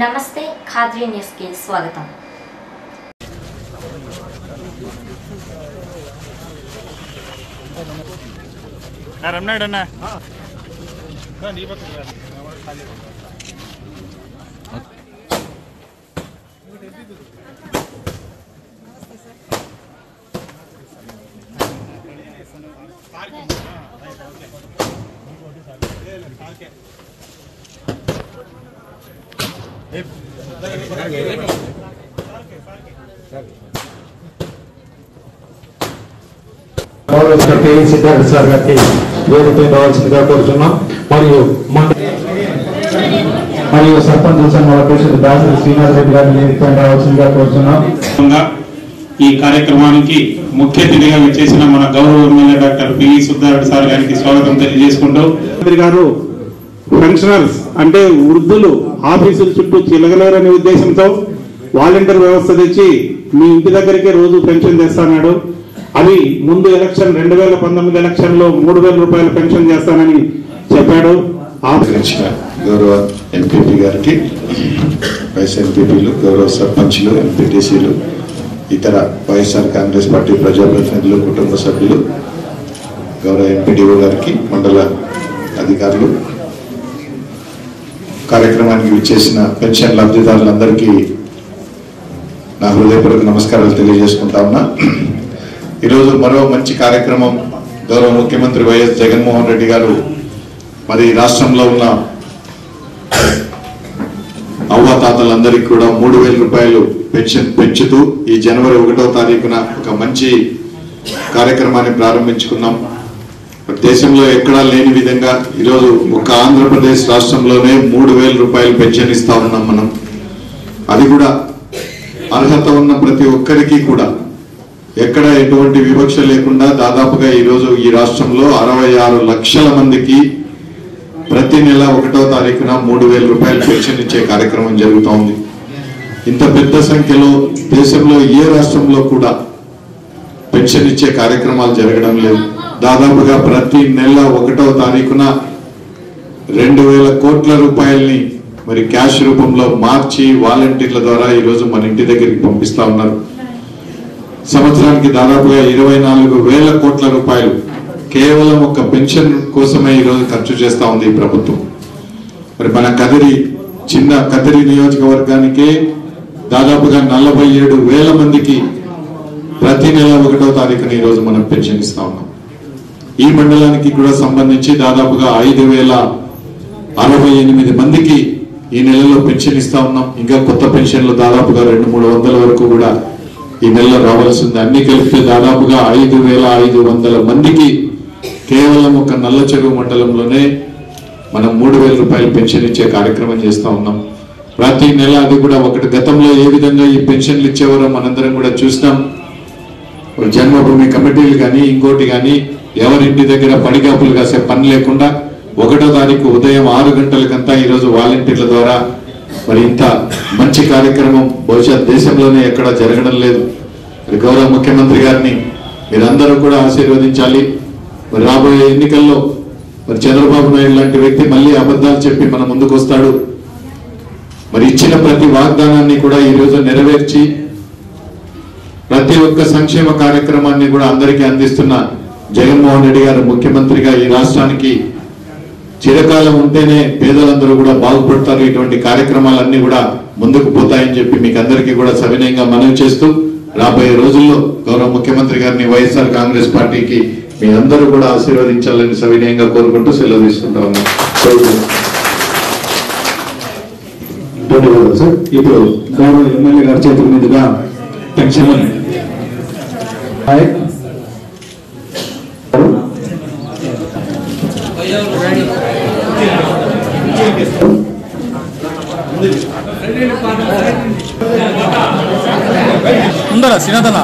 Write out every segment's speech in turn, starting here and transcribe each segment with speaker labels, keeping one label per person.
Speaker 1: నమస్తే ఖాద్రీ న్యూస్ కి స్వాగతం.
Speaker 2: రమణాడన్నా
Speaker 3: సిద్ధార్థ సార్ గారికి వేదికపై రావాల్సిందిగా కోరుతున్నాం. మరియు సర్పంచ్ సంఘ అధ్యక్షుడు దాసరి శ్రీనాథ్ రెడ్డి గారిని వేదికపై రావాల్సిందిగా కోరుతున్నాం.
Speaker 4: ఈ కార్యక్రమానికి ముఖ్య అతిథిగా వచ్చేసిన మన గౌరవ MLA doctor P Siddhartha sir గారికి స్వాగతం తెలియజేసుకుంటూ గారు పెన్షనర్స్ అంటే వృద్ధులు ఆఫీసుల చుట్టూ చిలగలేరనే ఉద్దేశంతో వాలంటీర్ వ్యవస్థ తెచ్చి మీ ఇంటి దగ్గరికే రోజు పెన్షన్ చేస్తాడు. అవి ముందు ఎలక్షన్ 2019 ఎలక్షన్ లో 3,000 రూపాయలు పెన్షన్ చేస్తానని చెప్పాడు.
Speaker 5: గౌరవ ఎంపీపీ గారికి, వైస్ ఎంపీపీలు, గౌరవ సర్పంచ్లు, ఎంపీటీసీలు, ఇతర వైఎస్ఆర్ కాంగ్రెస్ పార్టీ ప్రజాప్రతినిధులు, కుటుంబ సభ్యులు, గౌరవ ఎంపీడీఓ గారికి, మండల అధికారులు, కార్యక్రమానికి విచ్చేసిన పెన్షన్ లబ్ధిదారులందరికీ నా హృదయపూర్వక నమస్కారాలు తెలియజేసుకుంటా ఉన్నా. ఈరోజు మరో మంచి కార్యక్రమం గౌరవ ముఖ్యమంత్రి వైఎస్ జగన్మోహన్ రెడ్డి గారు మరి రాష్ట్రంలో ఉన్న అవ్వాతాతలందరికీ కూడా 3,000 రూపాయలు పెన్షన్ పెంచుతూ ఈ జనవరి 1వ తారీఖున ఒక మంచి కార్యక్రమాన్ని ప్రారంభించుకున్నాం. దేశంలో ఎక్కడా లేని విధంగా ఈరోజు ఒక ఆంధ్రప్రదేశ్ రాష్ట్రంలోనే 3,000 రూపాయలు పెన్షన్ ఇస్తా ఉన్నాం మనం. అది కూడా అర్హత ఉన్న ప్రతి ఒక్కరికి కూడా ఎక్కడ ఎటువంటి వివక్ష లేకుండా దాదాపుగా ఈరోజు ఈ రాష్ట్రంలో 66 లక్షల మందికి ప్రతి నెల 1వ తారీఖున 3,000 రూపాయలు పెన్షన్ ఇచ్చే కార్యక్రమం జరుగుతోంది. ఇంత పెద్ద సంఖ్యలో దేశంలో ఏ రాష్ట్రంలో కూడా పెన్షన్ ఇచ్చే కార్యక్రమాలు జరగడం లేదు. దాదాపుగా ప్రతి నెల 1వ తారీఖున 2,000 కోట్ల రూపాయల్ని మరి క్యాష్ రూపంలో మార్చి వాలంటీర్ల ద్వారా ఈరోజు మన ఇంటి దగ్గరికి పంపిస్తా ఉన్నారు. సంవత్సరానికి దాదాపుగా 24,000 కోట్ల రూపాయలు కేవలం ఒక పెన్షన్ కోసమే ఈరోజు ఖర్చు చేస్తా ఉంది ఈ ప్రభుత్వం. మరి మన చిన్న కదిరి నియోజకవర్గానికే దాదాపుగా 47,000 మందికి ప్రతి నెల 1వ తారీఖున ఈరోజు మనం పెన్షన్ ఇస్తా ఉన్నాం. ఈ మండలానికి కూడా సంబంధించి దాదాపుగా 5,068 మందికి ఈ నెలలో పెన్షన్ ఇస్తా ఉన్నాం. ఇంకా కొత్త పెన్షన్లు దాదాపుగా 200-300 వరకు కూడా ఈ నెలలో రావాల్సి ఉంది. అన్ని కలిపితే దాదాపుగా 5,500 మందికి కేవలం ఒక నల్ల చెరువు మండలంలోనే మనం 3,000 రూపాయలు పెన్షన్ ఇచ్చే కార్యక్రమం చేస్తా ఉన్నాం. ప్రతి నెల అది కూడా ఒకటి గతంలో ఏ విధంగా ఈ పెన్షన్లు ఇచ్చేవారో మనందరం కూడా చూసినాం. జన్మభూమి కమిటీలు కానీ ఇంకోటి కానీ ఎవరింటి దగ్గర పడిగాపులు కాసే పని లేకుండా 1వ తారీఖు ఉదయం 6 గంటలకంతా ఈరోజు వాలంటీర్ల ద్వారా మరి ఇంత మంచి కార్యక్రమం బహుశా దేశంలోనే ఎక్కడ జరగడం లేదు. గౌరవ ముఖ్యమంత్రి గారిని మీరందరూ కూడా ఆశీర్వదించాలి. మరి రాబోయే ఎన్నికల్లో మరి చంద్రబాబు నాయుడు లాంటి వ్యక్తి మళ్ళీ అబద్ధాలు చెప్పి మన ముందుకు వస్తాడు. మరి ఇచ్చిన ప్రతి వాగ్దానాన్ని కూడా ఈరోజు నెరవేర్చి ప్రతి ఒక్క సంక్షేమ కార్యక్రమాన్ని కూడా అందరికీ అందిస్తున్న జగన్మోహన్ రెడ్డి గారు ముఖ్యమంత్రిగా ఈ రాష్ట్రానికి చిరకాలం ఉంటేనే పేదలందరూ కూడా బాగుపడతారు. ఇటువంటి కార్యక్రమాలన్నీ కూడా ముందుకు పోతాయని చెప్పి మీకు అందరికీ కూడా సవినయంగా మనవి చేస్తూ రాబోయే రోజుల్లో గౌరవ ముఖ్యమంత్రి గారిని వైఎస్ఆర్ కాంగ్రెస్ పార్టీకి మీ అందరూ కూడా ఆశీర్వదించాలని సవినయంగా కోరుకుంటూ సెలవు తీసుకుంటా ఉన్నాం.
Speaker 3: ఇప్పుడు గౌరవ ఎమ్మెల్యే గారి చేతుల మీదుగా పెన్షన్
Speaker 2: ఉందరా సినదనా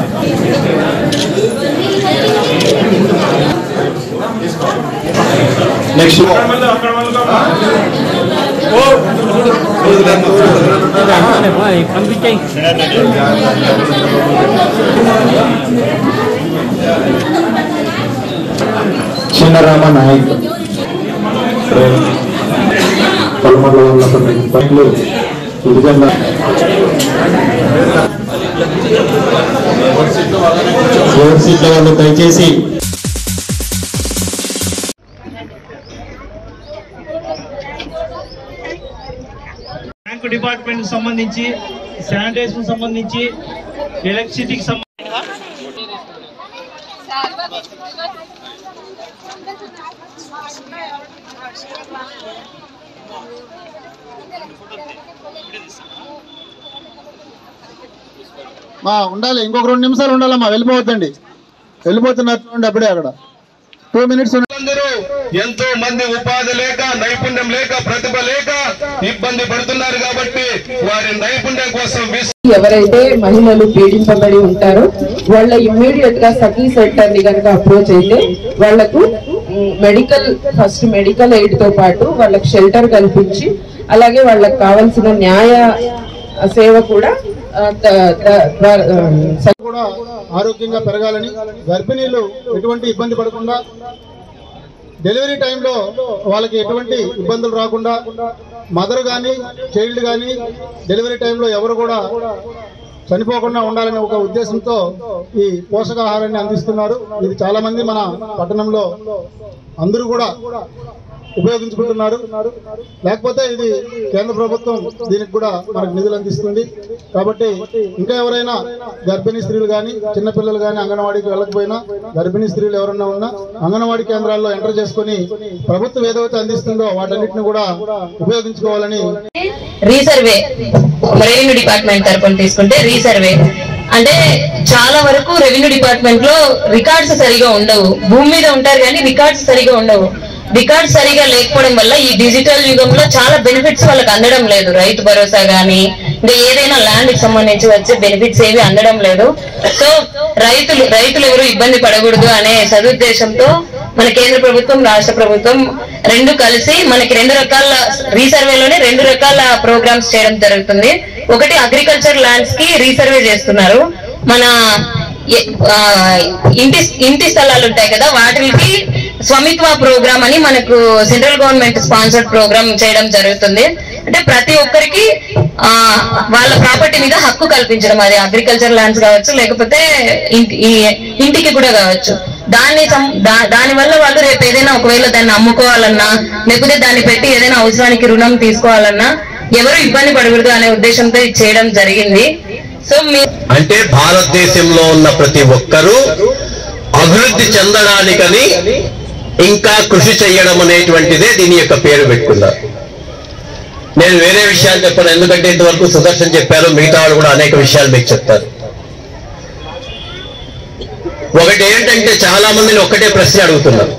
Speaker 5: నెక్స్ట్
Speaker 3: చిన్నరామ నాయక్ పలుమల పనులు విభజన సీట్ల వాళ్ళు దయచేసి
Speaker 6: బ్యాంకు డిపార్ట్మెంట్ సంబంధించి, శానిటైజేషన్ సంబంధించి, ఎలక్ట్రిసిటీకి సంబంధించి
Speaker 7: ఉండాలి. ఇంకొక 2 నిమిషాలు ఉండాలమ్మా, వెళ్ళిపోవద్దండి. వెళ్ళిపోతున్నట్టు అప్పుడే అక్కడ 2 మినిట్స్.
Speaker 8: ఎంతో మంది ఉపాధి లేక, నైపుణ్యం లేక, ప్రతిభ లేక ఇబ్బంది పడుతున్నారు కాబట్టి వారి నైపుణ్యం కోసం
Speaker 9: ఎవరైతే మహిళలు పీడింపబడి ఉంటారో వాళ్ళ ఇమ్మీడియట్ గా సఖీ సెంటర్ ని కనుక అప్రోచ్ అయితే వాళ్లకు ఫస్ట్ మెడికల్ ఎయిడ్ తో పాటు వాళ్ళకి షెల్టర్ కల్పించి, అలాగే వాళ్ళకి కావాల్సిన న్యాయ సేవ కూడా
Speaker 7: ఆరోగ్యంగా పెరగాలని, గర్భిణీలు ఎటువంటి ఇబ్బంది పడకుండా, డెలివరీ టైంలో వాళ్ళకి ఎటువంటి ఇబ్బందులు రాకుండా, మదర్ కానీ చైల్డ్ కానీ డెలివరీ టైంలో ఎవరు కూడా చనిపోకుండా ఉండాలనే ఒక ఉద్దేశంతో ఈ పోషకాహారాన్ని అందిస్తున్నారు. ఇది చాలా మంది మన పట్టణంలో అందరూ కూడా ఉపయోగించుకుంటున్నారు. లేకపోతే ఇది కేంద్ర ప్రభుత్వం దీనికి కూడా మనకు నిధులు అందిస్తుంది. కాబట్టి ఇంకా ఎవరైనా గర్భిణీ స్త్రీలు కానీ, చిన్నపిల్లలు కానీ అంగన్వాడీకి వెళ్ళకపోయినా, గర్భిణీ స్త్రీలు ఎవరైనా ఉన్నా అంగన్వాడీ కేంద్రాల్లో ఎంటర్ చేసుకుని ప్రభుత్వం ఏదైతే అందిస్తుందో వాటన్నిటిని కూడా ఉపయోగించుకోవాలని.
Speaker 10: రీసర్వే రెవెన్యూ డిపార్ట్మెంట్ తరపున తీసుకుంటే, రీసర్వే అంటే చాలా వరకు రెవెన్యూ డిపార్ట్మెంట్ లో రికార్డ్స్ సరిగా ఉండవు. భూమి మీద ఉంటారు కానీ రికార్డ్స్ సరిగా ఉండవు. రికార్డ్స్ సరిగా లేకపోవడం వల్ల ఈ డిజిటల్ యుగంలో చాలా బెనిఫిట్స్ వాళ్ళకి అందడం లేదు. రైతు భరోసా గానీ, ఇంకా ఏదైనా ల్యాండ్ కి సంబంధించి వచ్చే బెనిఫిట్స్ ఏవి అందడం లేదు. సో రైతులు ఎవరు ఇబ్బంది పడకూడదు అనే సదుద్దేశంతో మన కేంద్ర ప్రభుత్వం, రాష్ట్ర ప్రభుత్వం రెండు కలిసి మనకి 2 రకాల రీసర్వేలోనే 2 రకాల ప్రోగ్రామ్స్ చేయడం జరుగుతుంది. ఒకటి అగ్రికల్చర్ ల్యాండ్స్ కి రీసర్వే చేస్తున్నారు. మన ఇంటి స్థలాలు ఉంటాయి కదా, వాటికి స్వామిత్వ ప్రోగ్రామ్ అని మనకు సెంట్రల్ గవర్నమెంట్ స్పాన్సర్డ్ ప్రోగ్రామ్ చేయడం జరుగుతుంది. అంటే ప్రతి ఒక్కరికి వాళ్ళ ప్రాపర్టీ మీద హక్కు కల్పించడం, అది అగ్రికల్చర్ ల్యాండ్స్ కావచ్చు, లేకపోతే ఇంటికి కూడా కావచ్చు. దాని వల్ల వాళ్ళు రేపు ఏదైనా ఒకవేళ దాన్ని అమ్ముకోవాలన్నా, లేకపోతే దాన్ని పెట్టి ఏదైనా అవసరానికి రుణం తీసుకోవాలన్నా ఎవరు ఇబ్బంది పడకూడదు అనే ఉద్దేశంతో ఇది చేయడం జరిగింది. సో
Speaker 8: అంటే భారతదేశంలో ఉన్న ప్రతి ఒక్కరూ అభివృద్ధి చెందడానికని ఇంకా కృషి చేయడం అనేటువంటిదే దీని యొక్క పేరు పెట్టుకున్నారు. నేను వేరే విషయాలు చెప్పాను, ఎందుకంటే ఇంతవరకు సుదర్శన్ చెప్పారు, మిగతా వాళ్ళు కూడా అనేక విషయాలు మీకు చెప్తారు. ఒకటి ఏంటంటే చాలా మందిని ఒకటే ప్రశ్న అడుగుతున్నారు,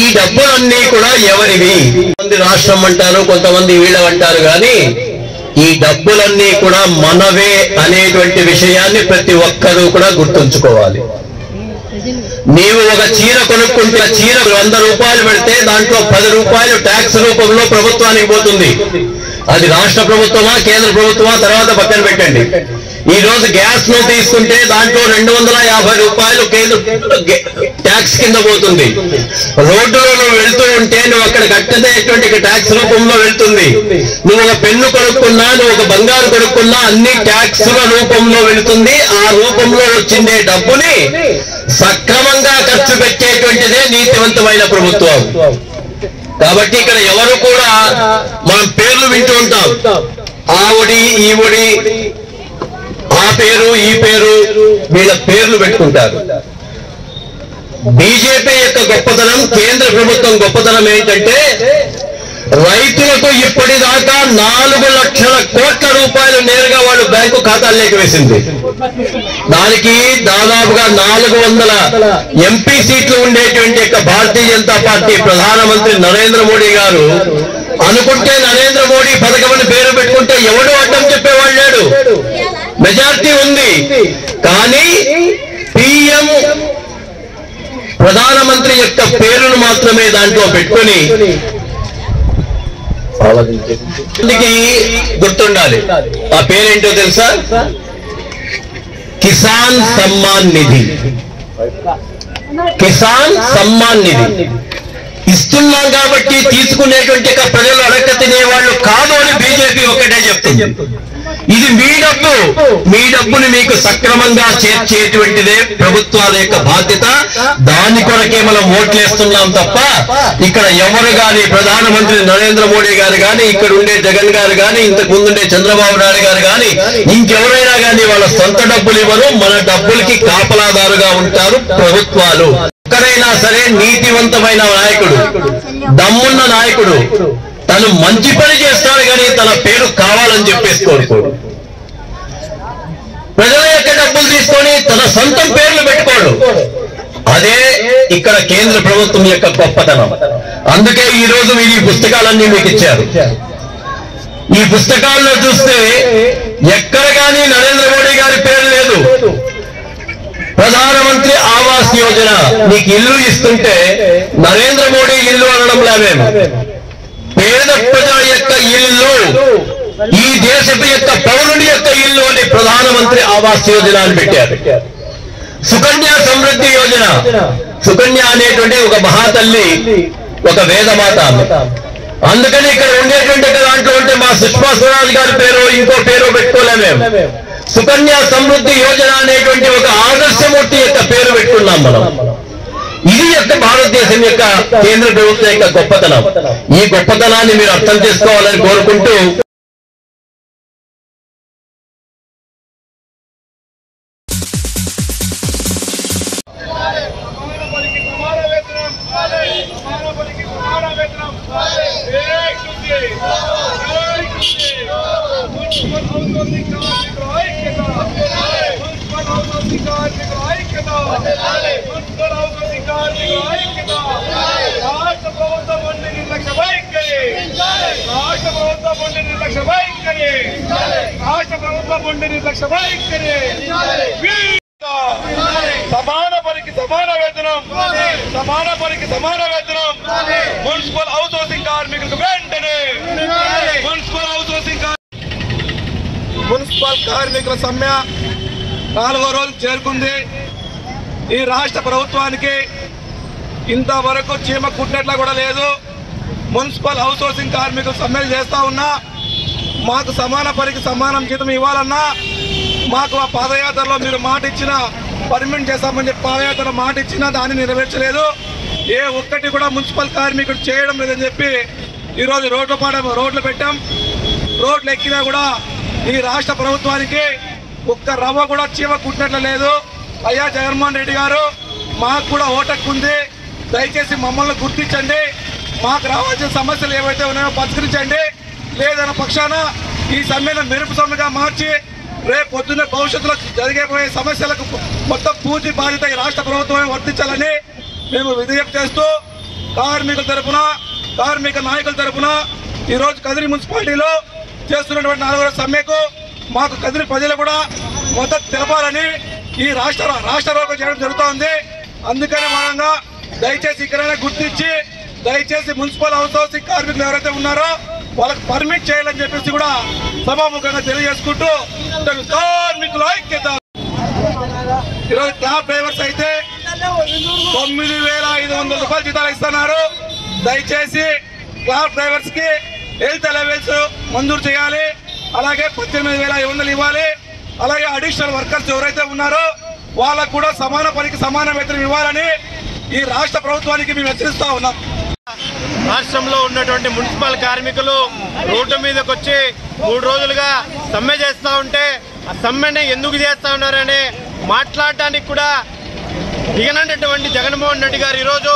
Speaker 8: ఈ డబ్బులన్నీ కూడా ఎవరివి? కొంతమంది రాష్ట్రం అంటారు, కొంతమంది వీళ్ళవంటారు, కానీ ఈ డబ్బులన్నీ కూడా మనవే అనేటువంటి విషయాన్ని ప్రతి ఒక్కరూ కూడా గుర్తుంచుకోవాలి. నీవు ఒక చీర కొనుక్కుంటే చీర 100 రూపాయలు పెడితే దాంట్లో 10 రూపాయలు ట్యాక్స్ రూపంలో ప్రభుత్వానికి పోతుంది. అది రాష్ట్ర ప్రభుత్వమా కేంద్ర ప్రభుత్వమా తర్వాత పక్కన పెట్టండి. ఈ రోజు గ్యాస్ ను తీసుకుంటే దాంట్లో 250 రూపాయలు కేంద్ర ట్యాక్స్ కింద పోతుంది. రోడ్డులో నువ్వు వెళ్తూ ఉంటే నువ్వు అక్కడ కట్టేటువంటి ట్యాక్స్ రూపంలో వెళ్తుంది. నువ్వు ఒక పెన్ను కొనుక్కున్నా, నువ్వు ఒక బంగారు కొనుక్కున్నా అన్ని ట్యాక్స్ల రూపంలో వెళుతుంది. ఆ రూపంలో వచ్చిందే డబ్బుని సక్రమంగా ఖర్చు పెట్టేటువంటిదే నీతివంతమైన ప్రభుత్వం. కాబట్టి ఇక్కడ ఎవరు కూడా మనం పేర్లు వింటూ ఉంటాం, ఆవిడి ఈవిడి, ఆ పేరు ఈ పేరు, వీళ్ళ పేర్లు పెట్టుకుంటారు. బీజేపీ యొక్క గొప్పతనం, కేంద్ర ప్రభుత్వం గొప్పతనం ఏంటంటే రైతులకు ఇప్పటిదాకా 4 లక్షల కోట్ల రూపాయలు నేరుగా వాళ్ళు బ్యాంకు ఖాతాల్లోకి వేసింది. దానికి దాదాపుగా 400 ఎంపీ సీట్లు ఉండేటువంటి యొక్క భారతీయ జనతా పార్టీ ప్రధానమంత్రి నరేంద్ర మోడీ గారు అనుకుంటే నరేంద్ర మోడీ పథకం అని పేరు పెట్టుకుంటే ఎవడు అడ్డం చెప్పేవాళ్ళు లేడు. మెజారిటీ ఉంది. కానీ పిఎం ప్రధానమంత్రి యొక్క పేరును మాత్రమే దాంట్లో పెట్టుకొని గుర్తుండాలి. ఆ పేరేంటో తెలుసా? కిసాన్ సమ్మాన్ నిధి. కిసాన్ సమ్మాన్ నిధి ఇస్తున్నాం కాబట్టి తీసుకునేటువంటి ప్రజలు అడక్క తినేవాళ్ళు కాదు అని బీజేపీ ఒకటే చెప్తుంది. ఇది మీ డబ్బుని మీకు సక్రమంగా చేర్చేటువంటిదే ప్రభుత్వాల యొక్క బాధ్యత. దాని కొరకే మనం ఓట్లేస్తున్నాం తప్ప ఇక్కడ ఎవరు గాని ప్రధానమంత్రి నరేంద్ర మోడీ గారు గాని, ఇక్కడ ఉండే జగన్ గారు గాని, ఇంతకు ముందుండే చంద్రబాబు నాయుడు గారు గాని, ఇంకెవరైనా గాని వాళ్ళ సొంత డబ్బులు ఇవ్వరు. మన డబ్బులకి కాపలాదారుగా ఉంటారు ప్రభుత్వాలు. ఎక్కడైనా సరే నీతివంతమైన నాయకుడు, దమ్మున్న నాయకుడు తను మంచి పని చేస్తాడు కానీ తన పేరు కావాలని చెప్పేసి కోరుకోడు. ప్రజల యొక్క డబ్బులు తీసుకొని తన సొంతం పేర్లు పెట్టుకోడు. అదే ఇక్కడ కేంద్ర ప్రభుత్వం యొక్క గొప్పతనం. అందుకే ఈ రోజు మీరు ఈ పుస్తకాలన్నీ మీకు ఇచ్చారు. ఈ పుస్తకాల్లో చూస్తే ఎక్కడ కానీ నరేంద్ర మోడీ గారి పేరు లేదు. ప్రధానమంత్రి ఆవాస్ యోజన నీకు ఇల్లు ఇస్తుంటే నరేంద్ర మోడీ ఇల్లు అనడం లేవేమో, పేద ప్రజల యొక్క ఇల్లు, ఈ దేశపు యొక్క పౌరుడి యొక్క ఇల్లు అని ప్రధానమంత్రి ఆవాస్ యోజన అని పెట్టారు. సుకన్య సమృద్ధి యోజన, సుకన్య అనేటువంటి ఒక మహాతల్లి, ఒక వేదమాత. అందుకని ఇక్కడ ఉండేటువంటి దాంట్లో ఉంటే మా సుష్మా స్వరాజ్ గారి పేరు ఇంకో పేరు పెట్టుకోలేమేం. సుకన్య సమృద్ధి యోజన అనేటువంటి ఒక ఆదర్శమూర్తి యొక్క పేరు పెట్టుకున్నాం మనం. ఇది యొక్క భారతదేశం యొక్క కేంద్ర ప్రభుత్వం యొక్క గొప్పతనం. ఈ గొప్పతనాన్ని మీరు అర్థం చేసుకోవాలని కోరుకుంటూ
Speaker 11: సమాన పనికి సమాన వేతనం, సమాన పనికి సమాన వేతనం. మున్సిపల్ హౌస్ హౌసింగ్ కార్మికులకు వెంటనే మున్సిపల్ కార్మికుల సమ్మె 4వ రోజు చేరుకుంది. ఈ రాష్ట్ర ప్రభుత్వానికి ఇంతవరకు చీమ కుట్టినట్లా కూడా లేదు. మున్సిపల్ హౌస్ హౌసింగ్ కార్మికులు సమ్మెలు చేస్తా ఉన్నా, మాకు సమాన పనికి సమానం జీతం ఇవ్వాలన్నా, మాకు ఆ పాదయాత్రలో మీరు మాట ఇచ్చిన పర్మనెంట్ చేస్తామని చెప్పి పాదయాత్ర మాట ఇచ్చినా దాన్ని నెరవేర్చలేదు. ఏ ఒక్కటి కూడా మున్సిపల్ కార్మికుడు చేయడం లేదని చెప్పి ఈరోజు రోడ్లు పెట్టాం. రోడ్లు ఎక్కినా కూడా ఈ రాష్ట్ర ప్రభుత్వానికి ఒక్క రవ్వ కూడా చీమ కుట్టినట్లు లేదు. అయ్యా జగన్మోహన్ రెడ్డి గారు, మాకు కూడా ఓటక్కుంది, దయచేసి మమ్మల్ని గుర్తించండి, మాకు రావాల్సిన సమస్యలు ఏవైతే ఉన్నాయో పరిష్కరించండి. లేదన్న పక్షాన ఈ సమ్మెను మెరుపు సమ్మెగా మార్చి రేపు పొద్దున్న భవిష్యత్తులో జరిగిపోయే సమస్యలకు మొత్తం పూర్తి బాధ్యత ఈ రాష్ట్ర ప్రభుత్వమే వర్తించాలని మేము విజ్ఞప్తి చేస్తూ, కార్మికుల తరఫున, కార్మిక నాయకుల తరఫున ఈరోజు కదిరి మున్సిపాలిటీలో చేస్తున్నటువంటి 4వ రోజు సమ్మెకు మాకు కదిరి ప్రజలు కూడా మద్దతు తెలపాలని ఈ రాష్ట్ర రోగం చేయడం జరుగుతోంది. అందుకనే భాగంగా దయచేసి ఇక్కడైనా గుర్తించి దయచేసి మున్సిపల్ హౌసింగ్ కార్మికులు ఎవరైతే ఉన్నారో వాళ్ళకి పర్మిట్ చేయాలని చెప్పేసి కూడా సభాముఖంగా తెలియజేసుకుంటూ కార్మికుల ఐక్యత. ఈరోజు క్యాబ్ డ్రైవర్స్ అయితే 9,500 రూపాయలు జీతాలు ఇస్తున్నారు. దయచేసి క్యాబ్ డ్రైవర్స్ కి హెల్త్ అలవెన్స్ మంజూరు చేయాలి. అలాగే 18,500 ఇవ్వాలి. అలాగే అడిషనల్ వర్కర్స్ ఎవరైతే ఉన్నారో వాళ్ళకు కూడా సమాన పనికి సమాన వేతనం ఇవ్వాలని ఈ రాష్ట్ర ప్రభుత్వానికి మేము హెచ్చరిస్తా ఉన్నాం.
Speaker 6: రాష్ట్రంలో ఉన్నటువంటి మున్సిపల్ కార్మికులు రోడ్డు మీదకి వచ్చి 3 రోజులుగా సమ్మె చేస్తూ ఉంటే ఆ సమ్మెని ఎందుకు చేస్తా ఉన్నారని మాట్లాడడానికి కూడా దిగనటువంటి జగన్మోహన్ రెడ్డి గారు ఈరోజు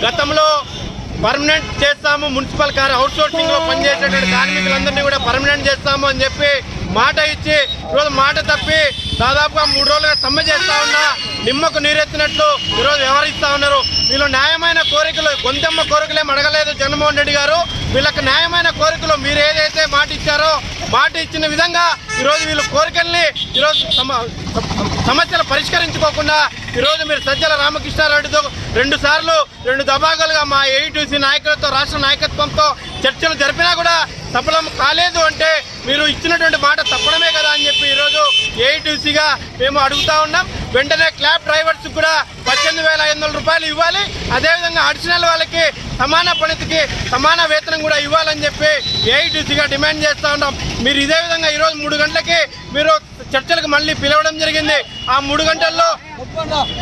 Speaker 6: గతంలో పర్మనెంట్ చేస్తాము, మున్సిపల్ అవుట్ సోర్సింగ్ లో పనిచేసేటువంటి కార్మికులందరినీ కూడా పర్మనెంట్ చేస్తాము అని చెప్పి మాట ఇచ్చి ఈరోజు మాట తప్పి దాదాపుగా 3 రోజులుగా సమ్మె చేస్తా ఉన్నా నిమ్మకు నీరెత్తినట్లు ఈరోజు వ్యవహరిస్తా ఉన్నారు. వీళ్ళు న్యాయమైన కోరికలు, గొంతెమ్మ కోరికలేం అడగలేదు జగన్మోహన్ రెడ్డి గారు. వీళ్ళకి న్యాయమైన కోరికలు మీరు ఏదైతే మాట ఇచ్చారో మాట ఇచ్చిన విధంగా ఈరోజు వీళ్ళ కోరికల్ని ఈరోజు సమస్యలు పరిష్కరించుకోకుండా ఈరోజు మీరు సజ్జల రామకృష్ణారెడ్డితో 2 సార్లు 2 దబాగాలుగా మా ఏఐటీసీ నాయకులతో రాష్ట్ర నాయకత్వంతో చర్చలు జరిపినా కూడా సఫలం కాలేదు అంటే మీరు ఇచ్చినటువంటి మాట తప్పడమే కదా అని చెప్పి ఈరోజు ఏఐటీసీగా మేము అడుగుతా ఉన్నాం. వెంటనే క్లాబ్ డ్రైవర్స్ కూడా 18,500 రూపాయలు ఇవ్వాలి, అదేవిధంగా అడిషనల్ వాళ్ళకి సమాన పనితికి సమాన వేతనం కూడా ఇవ్వాలని చెప్పి ఏఐటీసీగా డిమాండ్ చేస్తూ ఉన్నాం. మీరు ఇదే విధంగా ఈరోజు 3 గంటలకి మీరు చర్చలకు మళ్ళీ పిలవడం జరిగింది. ఆ 3 గంటల్లో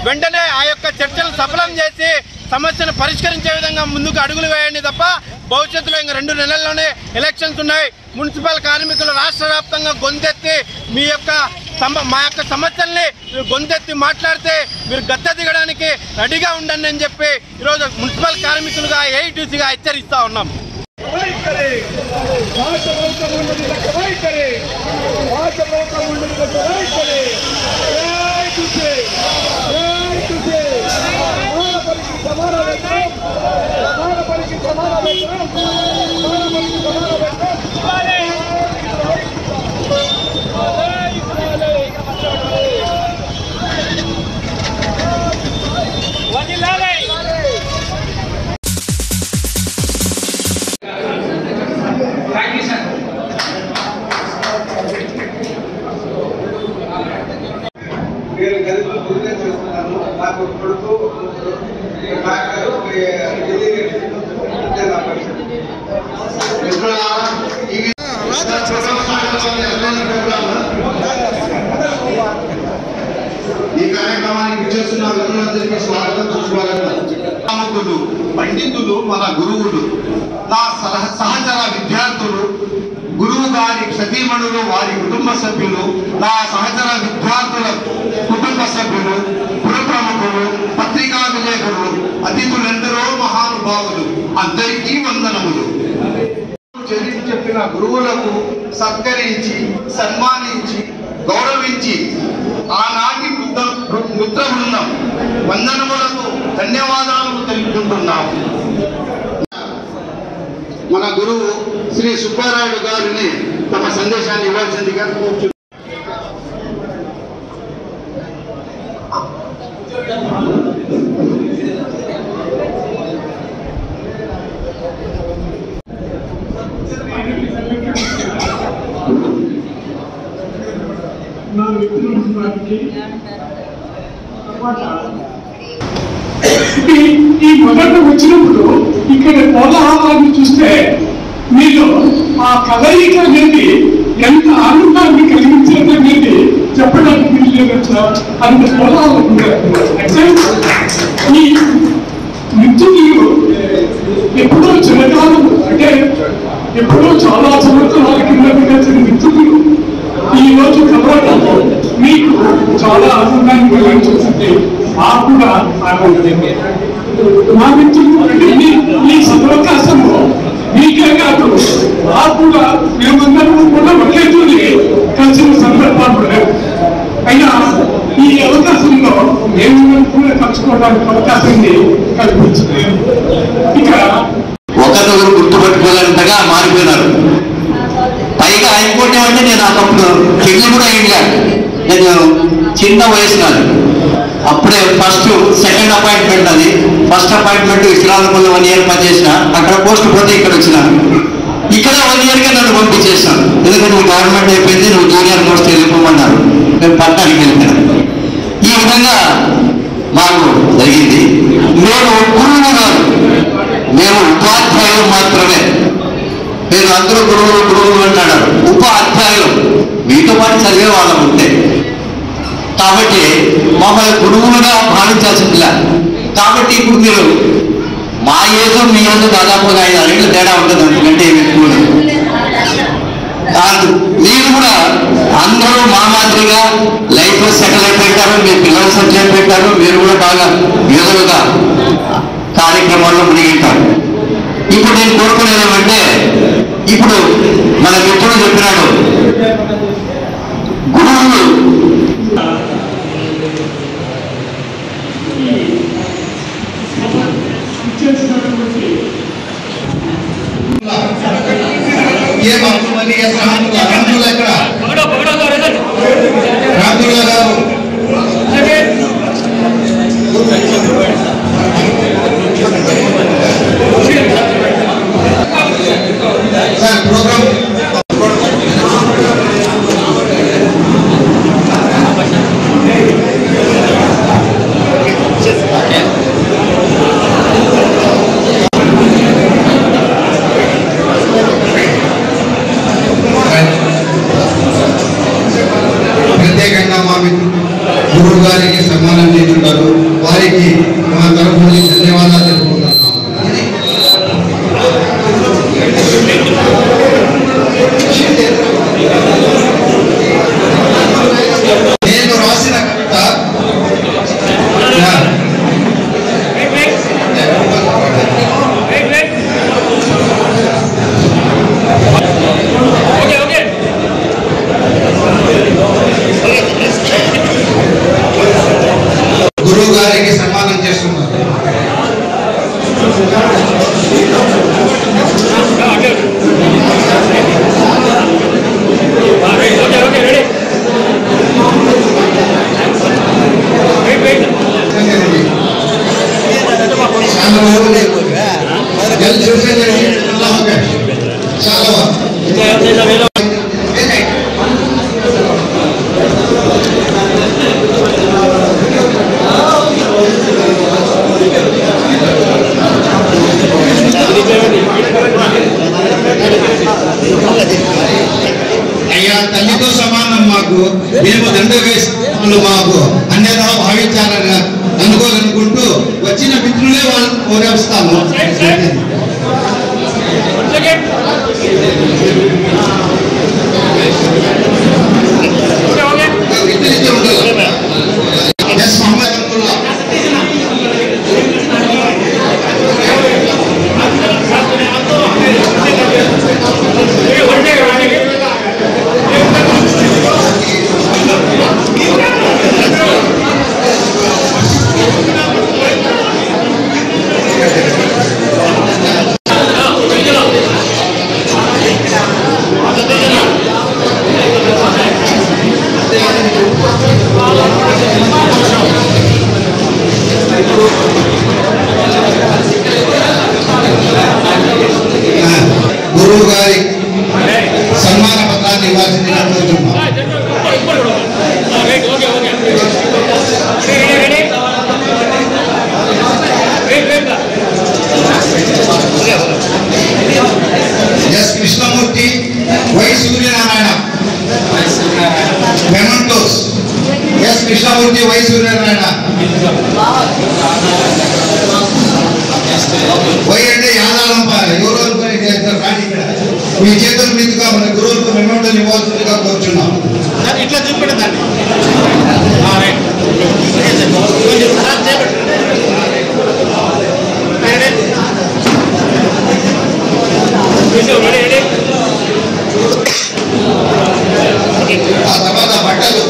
Speaker 6: వెంటనే ఆ యొక్క చర్చలు సఫలం చేసి సమస్యను పరిష్కరించే విధంగా ముందుకు అడుగులు వేయండి తప్ప భవిష్యత్తులో ఇంకా 2 నెలల్లోనే ఎలక్షన్స్ ఉన్నాయి. మున్సిపల్ కార్మికులు రాష్ట్ర వ్యాప్తంగా గొంతెత్తి మా యొక్క సమస్యల్ని గొంతెత్తి మాట్లాడితే మీరు గద్దె దిగడానికి రెడీగా ఉండండి అని చెప్పి ఈరోజు మున్సిపల్ కార్మికులుగా ఏఐటీసీగా హెచ్చరిస్తా ఉన్నాం.
Speaker 12: నేను గదిలో పూజ చేస్తున్నాను. నాకు కొడుకు డాక్టర్ ఈ కార్యక్రమానికి చేస్తున్న అందరికీ స్వాగతం సుస్వాగతం. పండితులు మన గురువులు, నా సహచర విద్యార్థులు, గురువు గారి సతీమణులు, వారి కుటుంబ సభ్యులు, నా సహచర విద్యార్థుల కుటుంబ సభ్యులు, పుర ప్రముఖులు, పత్రికా విలేకరులు, అతిథులెందరో మహానుభావులు, అందరికీ వందనములు. చదివి చెప్పిన గురువులకు సత్కరించి సన్మానించి గౌరవించి ఆనాటి మిత్ర బృందం వందనములకు ధన్యవాదాలు తెలుపుకుంటున్నాము. మన గురువు శ్రీ సుబ్బారాయుడు గారిని తమ సందేశాన్ని ఇవ్వాల్సిందిగా కోరుచున్నాను.
Speaker 13: నా మిత్రులకి ఈ మొదట వచ్చినప్పుడు ఇక్కడ కోలాహలాన్ని చూస్తే మీలో ఆ కదలిక అనేది ఎంత ఆనందాన్ని కలిగించేది చెప్పడానికి వీలు అంత కోలాహలం ఈ మిత్రులు ఎప్పుడో చిరకాలం అంటే ఎప్పుడో చాలా సంవత్సరాల కింద కలిసిన మిత్రులు ఈ రోజు కలవడం మీకు చాలా ఆనందాన్ని కలిగించింది. మాకు కూడా ఆనందమే. మా మిత్రులు అంటే ఈ సదవకాశంలో మీకే కాదు మాకు కూడా మేమందరూ కూడా ఒకే తూరి కలిసిన సందర్భాలు లేవు. అయినా ఈ అవకాశంలో మేము కూడా కలుసుకోవడానికి అవకాశాన్ని కల్పించింది. ఇక
Speaker 8: ఒకరినొకరు గుర్తుపెట్టుకోలేంతగా మారిపోయినారు. పైగా హైకోర్టు అంటే నేను అప్పుడు పెళ్లి కూడా అయిందిగా, నేను చిన్న వయసు కాదు. అప్పుడే సెకండ్ అపాయింట్మెంట్, అది ఫస్ట్ అపాయింట్మెంట్ శ్రీరామపల్లి 1 year పనిచేసిన, అక్కడ పోస్ట్ పోతే ఇక్కడ వచ్చినాను. ఇక్కడ 1 yearగా నన్ను పంపించేసాను. ఎందుకంటే నువ్వు గవర్నమెంట్ అయిపోయింది, నువ్వు జూనియర్ పోస్ట్ వెళ్ళిపోమన్నారు. మేము పట్టణానికి వెళ్తాను. ఈ విధంగా మాకు జరిగింది. మేము గురువులు కాదు, మేము ఉపాధ్యాయులు మాత్రమే. మీరు అందరూ గురువులు గురువులు అంటాడు. ఉపాధ్యాయులు మీతో పాటు చదివే వాళ్ళం ఉంటే, కాబట్టి మమ్మల్ని గురువులుగా భావించాల్సిందిలా. కాబట్టి ఇప్పుడు మీరు మా ఏదో మీ ఏదో దాదాపుగా 5 ఏళ్ళు తేడా ఉంటుంది, అందుకంటే ఏమి ఎక్కువ. మీరు కూడా అందరూ మా మాదిరిగా లైఫ్ సెటిల్ అయిపోయింటారు, మీ పిల్లలు సెటిల్ పెట్టారు, మీరు కూడా బాగా యోగులుగా కార్యక్రమాల్లో మునిగింటారు. ఇప్పుడు నేను కోరుకునేది ఏమంటే, ఇప్పుడు మన మిత్రుడు చెప్పినాడు, గురువులు
Speaker 12: రామదుర్గా గారు ఉన్నారు. వారికి మా తరఫు నుంచి ధన్యవాదాలు తెలుపుకుంటున్నాం. నేను రాసిన కవిత గురువు గారికి సన్మానం చేస్తున్నారు. అయ్యా, తల్లితో సమానం మాకు, మేము దండ వేసుకున్న మాకు అన్యదా భావించాలని అనుకోదనుకుంటూ వచ్చిన మిత్రులే వాళ్ళని కోరేస్తాము. ఎస్ మహమ్మద్ అబ్దుల్లా గురువు గారి సన్మాన పత్రాన్ని ఇవ్వాల్సిందిగా కోరుతున్నాం. S Krishnamurthy, Y Suryanarayana, mementos. S Krishnamurthy, Y Suryanarayana. Y అంటే యాదాలంప, ఎవరో చేస్తారు కానీ ఇక్కడ మీ చేతుల మీదుగా మన గురువులకు మెమెంటోలు ఇవ్వాల్సిందిగా కోరుచున్నాం. ఇట్లా చూపెడతాను. ఆ తర్వాత బట్టలు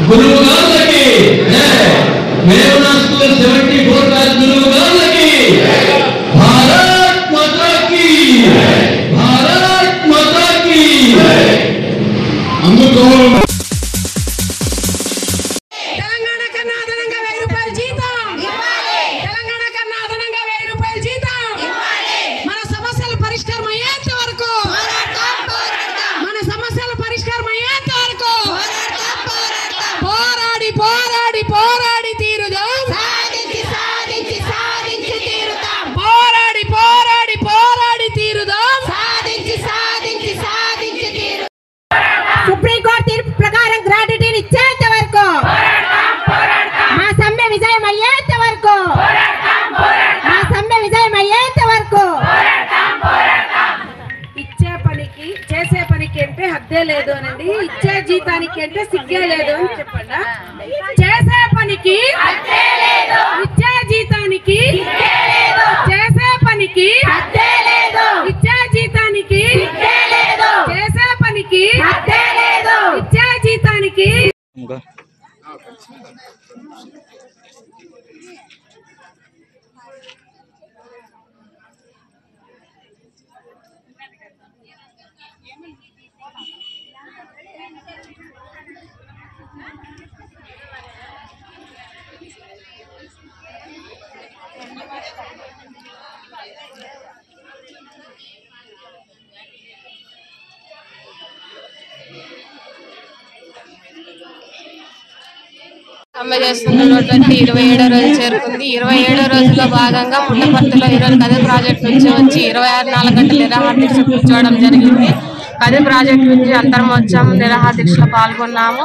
Speaker 14: గురువు గారికి 74 క్లాస్ గురువు గారికి భారత్ మాతా కీ, భారత్ మాతా కీ. అందుకో
Speaker 15: తెలంగాణ కన్నా అదనంగా 1000 రూపాయలు జీతం ఇవ్వాలి. తెలంగాణ కన్నా అదనంగా 1000 రూపాయలు జీతం ఇవ్వాలి. మన సమస్యలు పరిష్కారం అయ్యేంత వరకు మన సమస్యలు పరిష్కారం అయ్యేంత వరకు పోరాడి పోరాడి పోరాడి తీరుదాం. సాధించి సాధించి అద్దే లేదు అనండి. ఇచ్చే జీతానికి అంటే సిగ్గే లేదు అని చెప్పండి. చేసే పనికి అద్దే లేదు, ఇచ్చే జీతానికి సిగ్గే లేదు, చేసే పనికి అద్దే లేదు, ఇచ్చే జీతానికి సిగ్గే లేదు, చేసే పనికి అద్దే లేదు, ఇచ్చే జీతానికి
Speaker 16: సమ్మె చేస్తున్నటువంటి 27వ రోజు చేరుకుంది. 27వ రోజులో భాగంగా పుట్టపర్తిలో ఈరోజు కదే ప్రాజెక్ట్ నుంచి వచ్చి 26 గంటల నిరాహార దీక్ష కూర్చోవడం జరిగింది. కదే ప్రాజెక్ట్ నుంచి అంతర్మోత్సవం నిరాహార దీక్షలో పాల్గొన్నాము.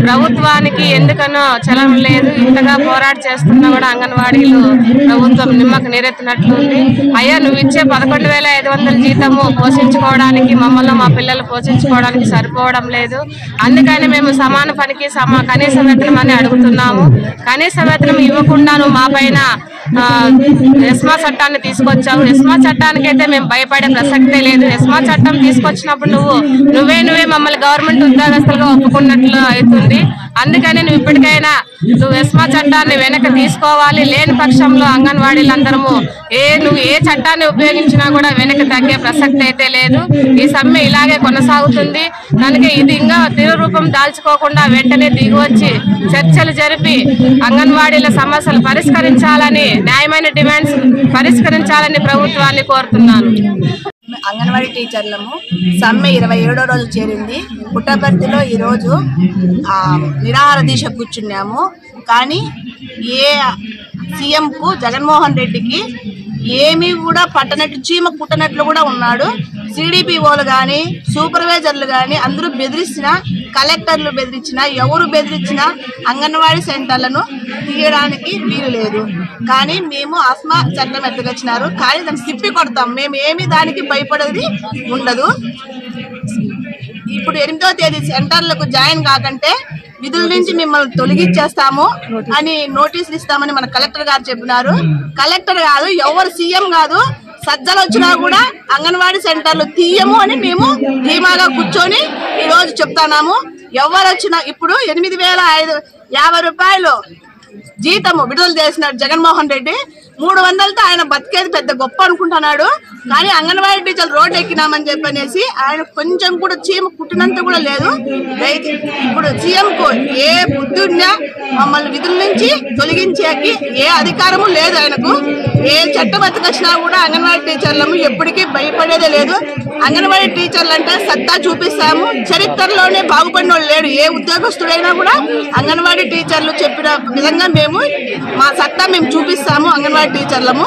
Speaker 16: ప్రభుత్వానికి ఎందుకనో చలం లేదు, ఇంతగా పోరాట చేస్తున్నా కూడా అంగన్వాడీలు ప్రభుత్వం నిమ్మకు నీరెత్తినట్లుంది. అయ్యా నువ్వు ఇచ్చే 11,500 జీతము పోషించుకోవడానికి మమ్మల్ని మా పిల్లలు పోషించుకోవడానికి సరిపోవడం లేదు. అందుకని మేము సమాన పనికి కనీస వేతనం అని అడుగుతున్నాము. కనీస వేతనం ఇవ్వకుండా నువ్వు మా పైన ఎస్మా చట్టాన్ని తీసుకొచ్చావు. ఎస్మా చట్టానికి అయితే మేము భయపడే ప్రసక్తే లేదు. ఎస్మా చట్టం తీసుకొచ్చినప్పుడు నువ్వే మమ్మల్ని గవర్నమెంట్ ఉద్యోగస్తులుగా ఒప్పుకున్నట్లు అవుతుంది. అందుకని నువ్వు ఇప్పటికైనా ఎస్మా చట్టాన్ని వెనక్కి తీసుకోవాలి. లేని పక్షంలో అంగన్వాడీలందరము నువ్వు ఏ చట్టాన్ని ఉపయోగించినా కూడా వెనక్కి తగ్గే ప్రసక్తి అయితే లేదు. ఈ సమ్మె ఇలాగే కొనసాగుతుంది. కనుక ఇది ఇంకా తీవ్రరూపం దాల్చుకోకుండా వెంటనే దిగివచ్చి చర్చలు జరిపి అంగన్వాడీల సమస్యలు పరిష్కరించాలని, న్యాయమైన డిమాండ్స్ పరిష్కరించాలని ప్రభుత్వాన్ని కోరుతున్నాను.
Speaker 17: అంగన్వాడీ టీచర్లము సమ్మె 27వ రోజు చేరింది. పుట్టపర్తిలో ఈరోజు నిరాహార దీక్ష కూర్చున్నాము. కానీ ఏ సీఎంకు జగన్మోహన్ రెడ్డికి ఏమీ కూడా పట్టనట్లు, చీమ కుట్టనట్లు కూడా ఉన్నాడు. సిడిపిఓలు కానీ సూపర్వైజర్లు కానీ అందరూ బెదిరించిన, కలెక్టర్లు బెదిరించిన, ఎవరు బెదిరించినా అంగన్వాడీ సెంటర్లను తీయడానికి వీలు లేదు. కానీ మేము ఆస్మా చట్టం ఎత్తుకొచ్చినారు, కానీ దాన్ని తిప్పి కొడతాం. మేము ఏమి దానికి భయపడేది ఉండదు. ఇప్పుడు 8వ తేదీ సెంటర్లకు జాయిన్ కాకంటే విధుల నుంచి మిమ్మల్ని తొలగించేస్తాము అని నోటీసులు ఇస్తామని మన కలెక్టర్ గారు చెప్పినారు. కలెక్టర్ కాదు, ఎవరు సీఎం కాదు, సజ్జలు వచ్చినా కూడా అంగన్వాడీ సెంటర్లు తీయము అని మేము ధీమాగా కూర్చొని ఈ రోజు చెప్తున్నాము. ఎవరు వచ్చినా ఇప్పుడు 8,550 రూపాయలు జీతము విడుదల చేసినాడు జగన్మోహన్ రెడ్డి. 300తో ఆయన బతికేది పెద్ద గొప్ప అనుకుంటున్నాడు. కానీ అంగన్వాడీ టీచర్లు రోడ్డు ఎక్కినామని చెప్పనేసి ఆయన కొంచెం కూడా చీమ కుట్టినంత కూడా లేదు. ఇప్పుడు సీఎంకు ఏ బుద్ధి ఉన్నా మమ్మల్ని విధుల నుంచి తొలగించేకి ఏ అధికారము లేదు ఆయనకు. ఏ చట్టం ఎత్తుకొచ్చినా కూడా అంగన్వాడీ టీచర్లము ఎప్పటికీ భయపడేదే లేదు. అంగన్వాడీ టీచర్లు అంటే సత్తా చూపిస్తాము. చరిత్రలోనే బాగుపడిన వాళ్ళు లేడు. ఏ ఉద్యోగస్తుడైనా కూడా అంగన్వాడీ టీచర్లు చెప్పిన విధంగా మేము మా సత్తా మేము చూపిస్తాము. అంగన్వాడీ టీచర్లము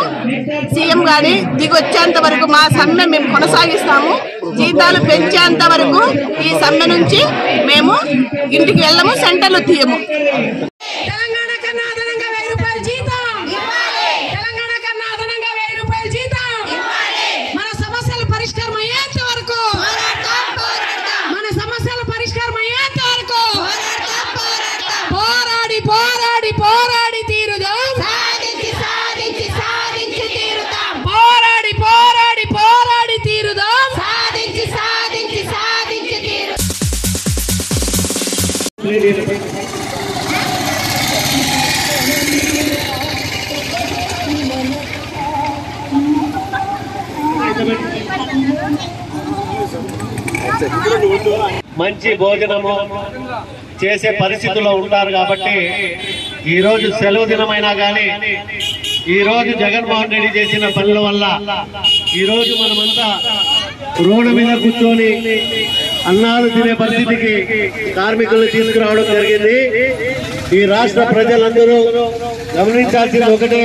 Speaker 17: సీఎం గాని దిగి వచ్చేంత వరకు మా సమ్మె మేము కొనసాగిస్తాము. జీతాలు పెంచేంత వరకు ఈ సమ్మె నుంచి మేము ఇంటికి వెళ్ళము, సెంటర్లు తీయము.
Speaker 15: తెలంగాణ కన్నా అదనంగా 1000 రూపాయలు జీతం ఇవ్వాలి. తెలంగాణ కన్నా అదనంగా 1000 రూపాయలు జీతం ఇవ్వాలి. మన సమస్యలు పరిష్కారం అయ్యేంత వరకు మన సమస్యల పరిష్కారం అయ్యేంత వరకు పోరాడి పోరాడి పోరాడి తీరుదాం. సాధించి సాధించి సాధించి తీరుదాం. పోరాడి పోరాడి పోరాడి తీరుదాం. సాధించి సాధించి సాధించి తీరుదాం.
Speaker 18: మంచి భోజనము చేసే పరిస్థితుల్లో ఉంటారు కాబట్టి ఈరోజు సెలవు దినమైనా కానీ ఈరోజు జగన్మోహన్ రెడ్డి చేసిన పనుల వల్ల ఈరోజు మనమంతా రోడ్డు మీద కూర్చొని అన్నాలు తినే పరిస్థితికి కార్మికులు తీసుకురావడం జరిగింది. ఈ రాష్ట్ర ప్రజలందరూ గమనించాల్సింది ఒకటే,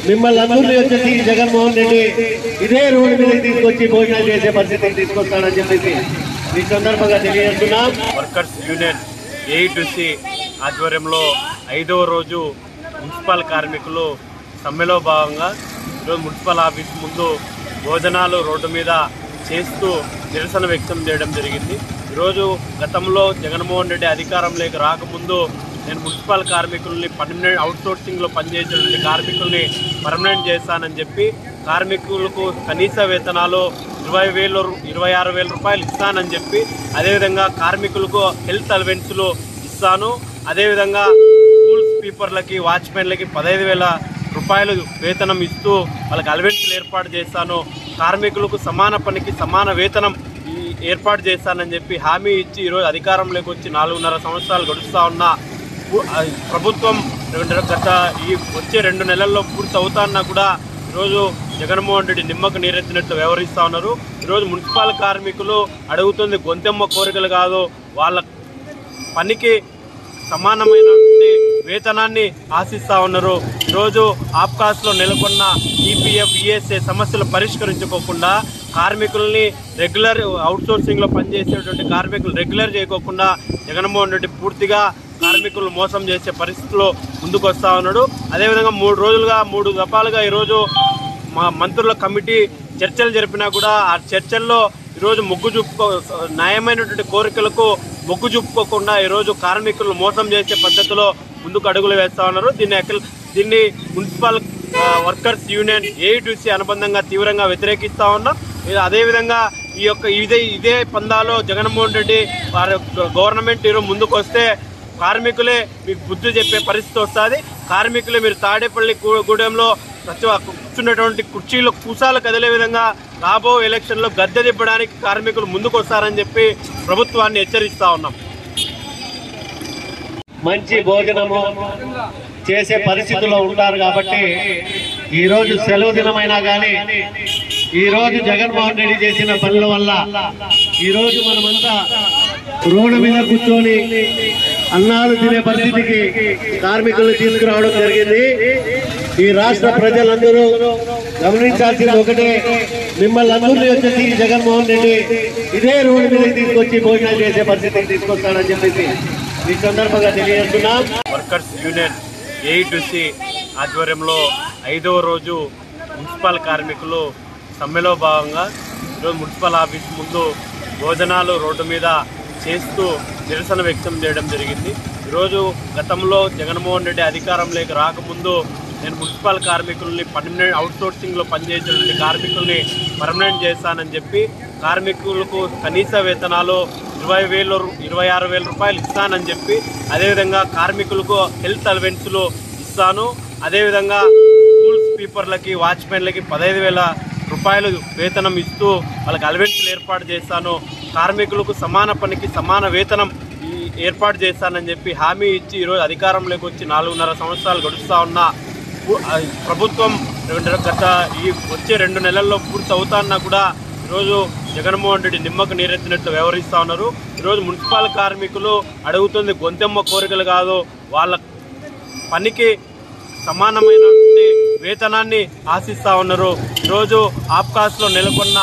Speaker 18: మిమ్మల్ని అందరినీ వచ్చేసి జగన్మోహన్ రెడ్డి ఇదే రోడ్డు మీద తీసుకొచ్చి భోజనాలు చేసే పరిస్థితికి తీసుకొస్తాడని చెప్పేసి ఈ సందర్భంగా తెలియజేస్తున్నాం.
Speaker 6: వర్కర్స్ యూనియన్ ఏఐటీసీ ఆధ్వర్యంలో 5వ రోజు మున్సిపల్ కార్మికులు సమ్మెలో భాగంగా ఈరోజు మున్సిపల్ ఆఫీస్ ముందు భోజనాలు రోడ్డు మీద చేస్తూ నిరసన వ్యక్తం చేయడం జరిగింది. ఈరోజు గతంలో జగన్మోహన్ రెడ్డి అధికారంలోకి రాకముందు నేను మున్సిపల్ కార్మికుల్ని పర్మనెంట్ అవుట్సోర్సింగ్లో పనిచేసేటువంటి కార్మికుల్ని పర్మనెంట్ చేస్తానని చెప్పి కార్మికులకు కనీస వేతనాలు 26,000 రూపాయలు ఇస్తానని చెప్పి, అదేవిధంగా కార్మికులకు హెల్త్ అలవెన్స్లు ఇస్తాను, అదేవిధంగా స్కూల్ స్వీపర్లకి వాచ్మెన్లకి 15,000 రూపాయలు వేతనం ఇస్తూ వాళ్ళకి అలవెన్స్లు ఏర్పాటు చేస్తాను, కార్మికులకు సమాన పనికి సమాన వేతనం ఏర్పాటు చేస్తానని చెప్పి హామీ ఇచ్చి ఈరోజు అధికారంలోకి వచ్చి 4.5 సంవత్సరాలు గడుస్తూ ఉన్న ప్రభుత్వం గత ఈ వచ్చే 2 నెలల్లో పూర్తి అవుతాన్నా కూడా ఈరోజు జగన్మోహన్ రెడ్డి నిమ్మకు నీరెత్తినట్టు వ్యవహరిస్తూ ఉన్నారు. ఈరోజు మున్సిపల్ కార్మికులు అడుగుతుంది గొంతెమ్మ కోరికలు కాదు, వాళ్ళ పనికి సమానమైనటువంటి వేతనాన్ని ఆశిస్తూ ఉన్నారు. ఈరోజు ఆప్కాస్లో నెలకొన్న ఈపీఎఫ్ ఈఎస్ఏ సమస్యలు పరిష్కరించుకోకుండా కార్మికుల్ని రెగ్యులర్ అవుట్సోర్సింగ్లో పనిచేసేటువంటి కార్మికులు రెగ్యులర్ చేయకోకుండా జగన్మోహన్ రెడ్డి పూర్తిగా కార్మికులు మోసం చేసే పరిస్థితిలో ముందుకు వస్తూ ఉన్నాడు. అదేవిధంగా 3 దఫాలుగా ఈరోజు మా మంత్రుల కమిటీ చర్చలు జరిపినా కూడా ఆ చర్చల్లో ఈరోజు న్యాయమైనటువంటి కోరికలకు మొగ్గు చూపుకోకుండా ఈరోజు కార్మికులు మోసం చేసే పద్ధతిలో ముందుకు అడుగులు వేస్తూ ఉన్నారు. దీన్ని మున్సిపల్ వర్కర్స్ యూనియన్ ఏఐటీసీ అనుబంధంగా తీవ్రంగా వ్యతిరేకిస్తూ ఉన్నాం. అదేవిధంగా ఇదే పందాలో జగన్మోహన్ రెడ్డి వారి గవర్నమెంట్ ఈరోజు ముందుకు వస్తే కార్మికులే మీకు బుద్ధి చెప్పే పరిస్థితి వస్తుంది. కార్మికులే మీరు తాడేపల్లి గూడెంలో కూర్చున్నటువంటి కుర్చీలు కూసాలు కదిలే విధంగా రాబో ఎలక్షన్లో గద్దె దిబ్బడానికి కార్మికులు ముందుకు వస్తారని చెప్పి ప్రభుత్వాన్ని హెచ్చరిస్తా ఉన్నాం.
Speaker 18: మంచి భోజనము చేసే పరిస్థితుల్లో ఉంటారు కాబట్టి ఈరోజు సెలవు దినమైనా కానీ ఈరోజు జగన్మోహన్ రెడ్డి చేసిన పనుల వల్ల ఈరోజు మనమంతా రోడ్డు మీద కూర్చొని అన్నాలు తినే పరిస్థితికి కార్మికులను తీసుకురావడం జరిగింది. ఈ రాష్ట్ర ప్రజలందరూ గమనించాల్సింది ఒకటే, మిమ్మల్ని అందరినీ వచ్చేసి జగన్మోహన్ రెడ్డి ఇదే రోడ్డు మీద తీసుకొచ్చి భోజనాలు చేసే పరిస్థితికి తీసుకొస్తాడని చెప్పేసి ఈ సందర్భంగా తెలియజేస్తున్నాం.
Speaker 6: వర్కర్స్ యూనియన్ ఏఐటీసీ ఆధ్వర్యంలో 5వ రోజు మున్సిపల్ కార్మికులు సమ్మెలో భాగంగా ఈరోజు మున్సిపల్ ఆఫీస్ ముందు భోజనాలు రోడ్డు మీద చేస్తూ నిరసన వ్యక్తం చేయడం జరిగింది. ఈరోజు గతంలో జగన్మోహన్ రెడ్డి అధికారంలోకి రాకముందు నేను మున్సిపల్ కార్మికుల్ని పర్మనెంట్ అవుట్సోర్సింగ్లో పనిచేసేటువంటి కార్మికుల్ని పర్మనెంట్ చేస్తానని చెప్పి కార్మికులకు కనీస వేతనాలు 26,000 రూపాయలు ఇస్తానని చెప్పి, అదేవిధంగా కార్మికులకు హెల్త్ అలవెన్స్లు ఇస్తాను, అదేవిధంగా స్కూల్ స్వీపర్లకి వాచ్మెన్లకి 15,000 రూపాయలు వేతనం ఇస్తూ వాళ్ళకి అలవెన్స్లు ఏర్పాటు చేస్తాను, కార్మికులకు సమాన పనికి సమాన వేతనం ఏర్పాటు చేస్తానని చెప్పి హామీ ఇచ్చి ఈరోజు అధికారంలోకి వచ్చి 4.5 సంవత్సరాలు గడుస్తూ ఉన్న ప్రభుత్వం గత ఈ వచ్చే 2 నెలల్లో పూర్తి అవుతాన్నా కూడా ఈరోజు జగన్మోహన్ రెడ్డి నిమ్మకు నీరెత్తినట్టు వ్యవహరిస్తూ ఉన్నారు. ఈరోజు మున్సిపల్ కార్మికులు అడుగుతుంది గొంతెమ్మ కోరికలు కాదు, వాళ్ళ పనికి సమానమైనటువంటి వేతనాన్ని ఆశిస్తూ ఉన్నారు. ఈరోజు ఆప్కాస్లో నెలకొన్న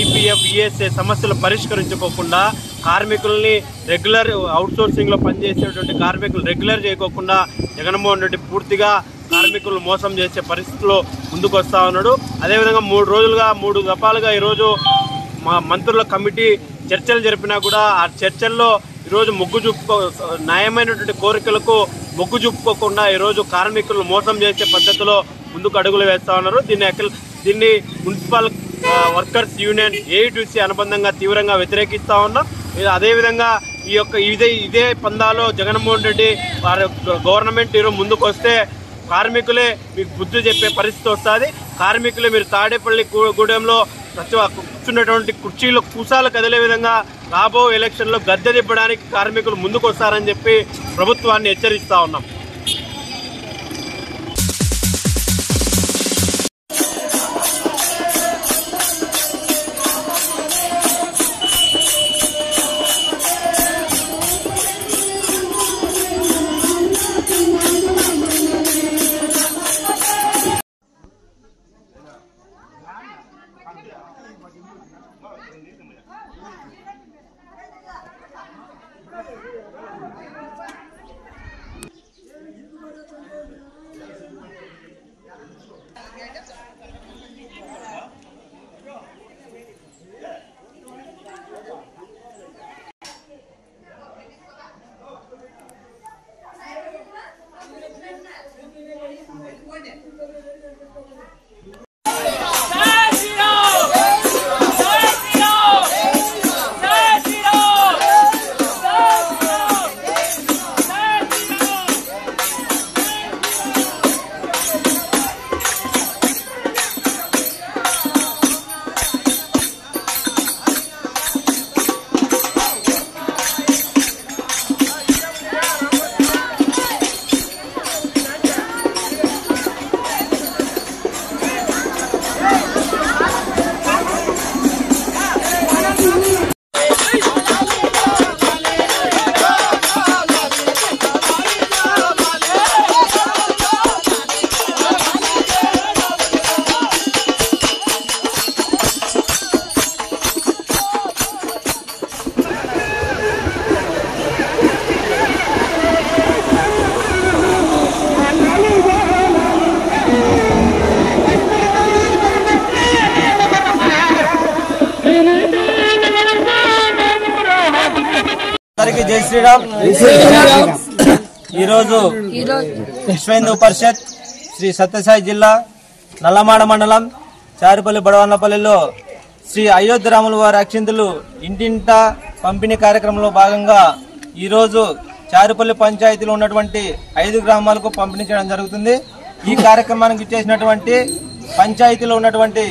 Speaker 6: ఈపీఎఫ్ ఈఎస్ఏ సమస్యలు పరిష్కరించుకోకుండా కార్మికుల్ని రెగ్యులర్ అవుట్సోర్సింగ్లో పనిచేసేటువంటి కార్మికులు రెగ్యులర్ చేయకోకుండా జగన్మోహన్ రెడ్డి పూర్తిగా కార్మికులు మోసం చేసే పరిస్థితిలో ముందుకు వస్తూ ఉన్నాడు. అదేవిధంగా 3 దఫాలుగా ఈరోజు మా మంత్రుల కమిటీ చర్చలు జరిపినా కూడా ఆ చర్చల్లో ఈరోజు న్యాయమైనటువంటి కోరికలకు మొగ్గు చూపుకోకుండా ఈరోజు కార్మికులు మోసం చేసే పద్ధతిలో ముందుకు అడుగులు వేస్తూ ఉన్నారు. దీన్ని మున్సిపల్ వర్కర్స్ యూనియన్ ఏఐటీసీ అనుబంధంగా తీవ్రంగా వ్యతిరేకిస్తూ ఉన్నాం. అదేవిధంగా ఇదే పందాలో జగన్మోహన్ రెడ్డి వారి గవర్నమెంట్ ఈరోజు ముందుకు వస్తే కార్మికులే మీకు బుద్ధి చెప్పే పరిస్థితి వస్తుంది. కార్మికులే మీరు తాడేపల్లి గూడెంలో కూర్చున్నటువంటి కుర్చీలు కూసాలు కదిలే విధంగా రాబో ఎలక్షన్లో గద్దె దిబ్బడానికి కార్మికులు ముందుకు వస్తారని చెప్పి ప్రభుత్వాన్ని హెచ్చరిస్తా ఉన్నాం.
Speaker 19: జై శ్రీరామ్. ఈరోజు విశ్వ హిందూ పరిషత్ శ్రీ సత్యసాయి జిల్లా నల్లమాడ మండలం చారుపల్లి బడవన్నపల్లిలో శ్రీ అయోధ్య రాముల వారి అక్షింతలు ఇంటింట పంపిణీ కార్యక్రమంలో భాగంగా ఈరోజు చారుపల్లి పంచాయతీలో ఉన్నటువంటి 5 గ్రామాలకు పంపిణీ చేయడం జరుగుతుంది. ఈ కార్యక్రమానికి ఇచ్చేసినటువంటి పంచాయతీలో ఉన్నటువంటి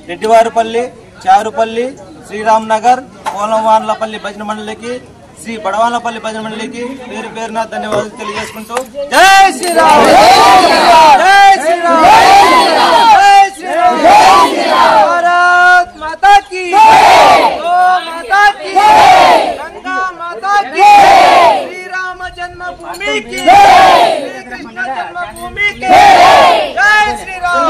Speaker 19: రెడ్డివారిపల్లి, చారుపల్లి, శ్రీరామ్ నగర్, పోలంవాన్లపల్లి భజన మండలికి, శ్రీ బడవాన్లపల్లి భజన మండలికి పేరు పేరున ధన్యవాదాలు తెలియజేసుకుంటూ జై శ్రీరామ్, జై శ్రీరామ్, జై శ్రీరామ్, భారత్ మాతా కీ, గో మాతా కీ, గంగా మాతా కీ, శ్రీరామ జన్మభూమి की, శ్రీకృష్ణ జన్మభూమి की, జై శ్రీరామ్.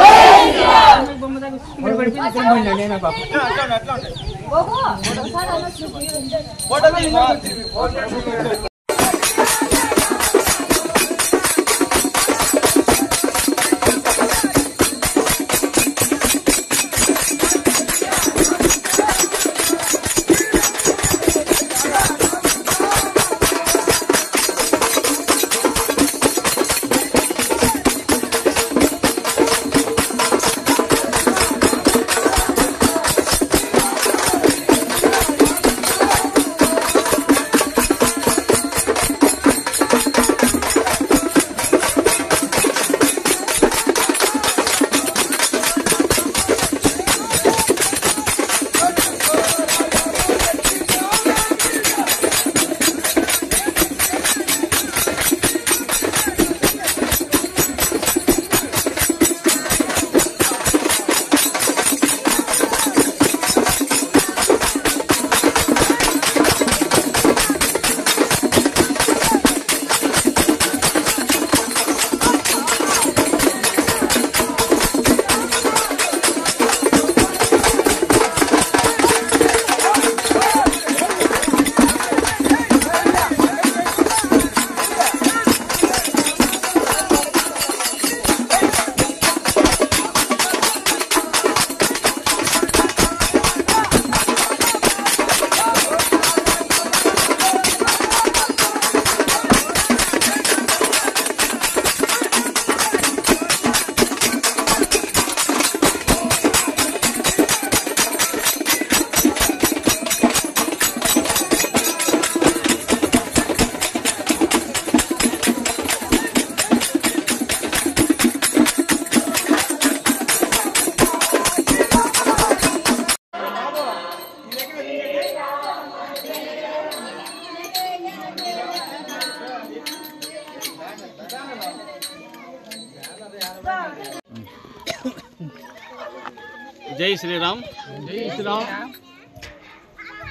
Speaker 2: జై శ్రీరామ్. జై శ్రీరామ్.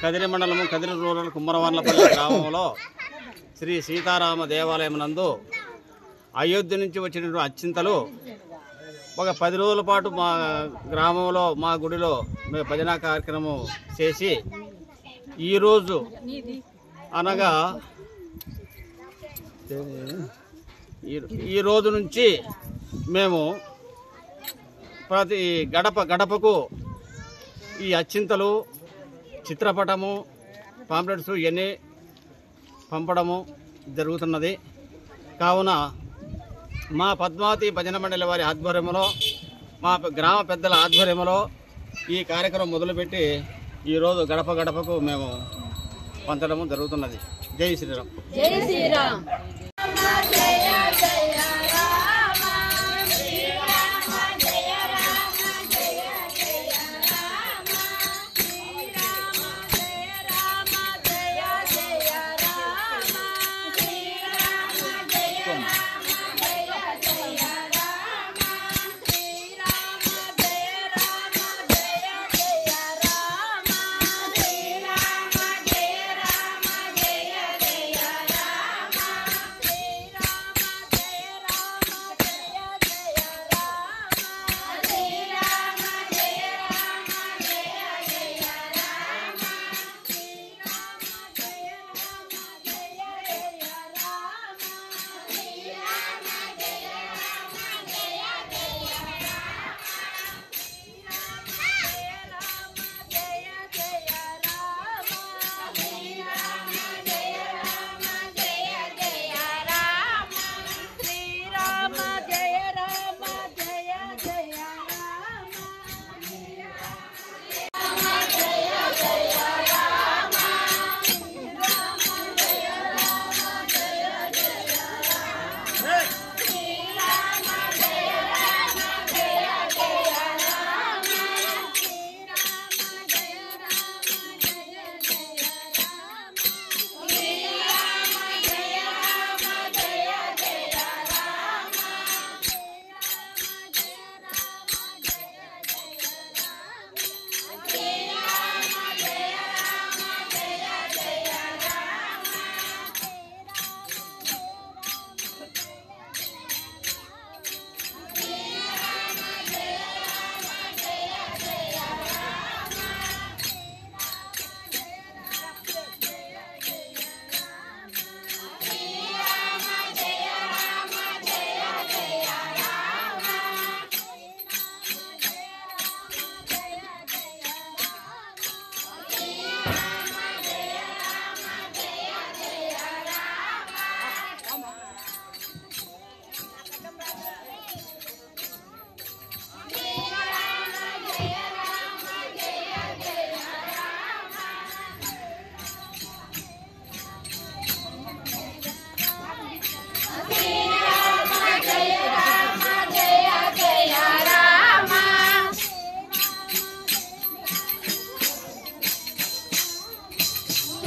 Speaker 2: కదిరి మండలము కదిరి రూరల్ కుమ్మరవాన్లపల్లి గ్రామంలో శ్రీ సీతారామ దేవాలయం నందు అయోధ్య నుంచి వచ్చినటువంటి అచ్చింతలు ఒక 10 రోజుల పాటు మా గ్రామంలో మా గుడిలో మేము భజన కార్యక్రమం చేసి ఈరోజు అనగా ఈ రోజు నుంచి మేము ప్రతి గడపకు ఈ అచ్చింతలు, చిత్రపటము, పాంప్లెట్స్ ఇవన్నీ పంపడము జరుగుతున్నది. కావున మా పద్మావతి భజన మండలి వారి ఆధ్వర్యంలో, మా గ్రామ పెద్దల ఆధ్వర్యంలో ఈ కార్యక్రమం మొదలుపెట్టి ఈరోజు గడపకు మేము పంచడము జరుగుతున్నది. జై శ్రీరామ్.
Speaker 15: జై శ్రీరామ్.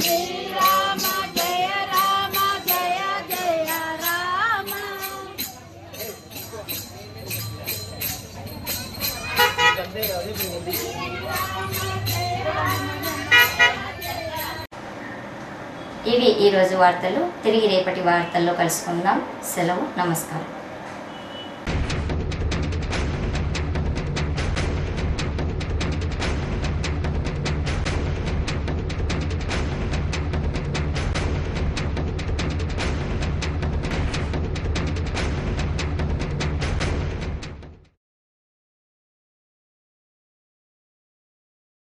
Speaker 15: శ్రీరామ జయ రామ జయ జయ రామ.
Speaker 1: ఇవి ఈరోజు వార్తలు. తిరిగి రేపటి వార్తల్లో కలుసుకుందాం. సెలవు. నమస్కారం.